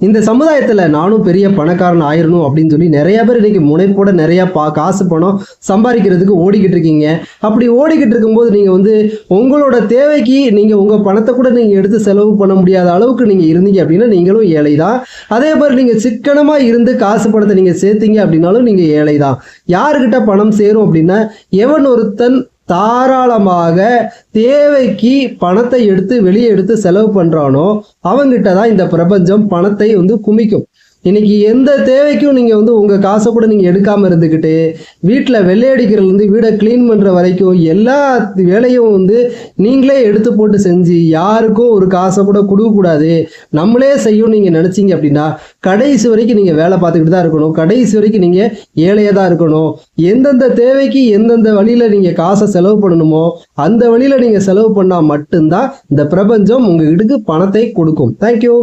இந்த சமுதாயத்துல நானும் பெரிய பணக்காரன் ஆயிரணும் அப்படின்னு சொல்லி நிறைய பேர் இன்னைக்கு முனைப்போட நிறைய காசு பணம் சம்பாதிக்கிறதுக்கு ஓடிக்கிட்டு இருக்கீங்க. அப்படி ஓடிக்கிட்டு இருக்கும்போது நீங்க வந்து உங்களோட தேவைக்கு நீங்க உங்க பணத்தை கூட நீங்க எடுத்து செலவு பண்ண முடியாத அளவுக்கு நீங்க இருந்தீங்க அப்படின்னா நீங்களும் ஏழை தான். அதே மாதிரி நீங்க சிக்கனமா இருந்து காசு பணத்தை நீங்க சேர்த்தீங்க அப்படின்னாலும் நீங்க ஏழை தான். யாருக்கிட்ட பணம் சேரும் அப்படின்னா, எவன் ஒருத்தன் தாராளமாக தேவைக்கு பணத்தை எடுத்து வெளியே எடுத்து செலவு பண்றானோ அவங்கிட்ட தான் இந்த பிரபஞ்சம் பணத்தை வந்து குமிக்கும். இன்னைக்கு எந்த தேவைக்கும் நீங்க வந்து உங்க காசை கூட நீங்க எடுக்காம இருந்துக்கிட்டு வீட்டில் வெள்ளையடிக்கிறதுல இருந்து வீடை கிளீன் பண்ற வரைக்கும் எல்லா வேலையும் வந்து நீங்களே எடுத்து போட்டு செஞ்சு யாருக்கும் ஒரு காசை கூட கொடுக்க கூடாது, நம்மளே செய்யும் நீங்க நினைச்சீங்க அப்படின்னா கடைசி வரைக்கும் நீங்க வேலை பார்த்துக்கிட்டு தான் இருக்கணும். கடைசி வரைக்கும் நீங்க ஏழையா தான் இருக்கணும். எந்தெந்த தேவைக்கு எந்தெந்த வழியில நீங்க காசை செலவு பண்ணணுமோ அந்த வழியில நீங்க செலவு பண்ணா மட்டும்தான் இந்த பிரபஞ்சம் உங்க வீட்டுக்கு பணத்தை கொடுக்கும். தேங்க்யூ.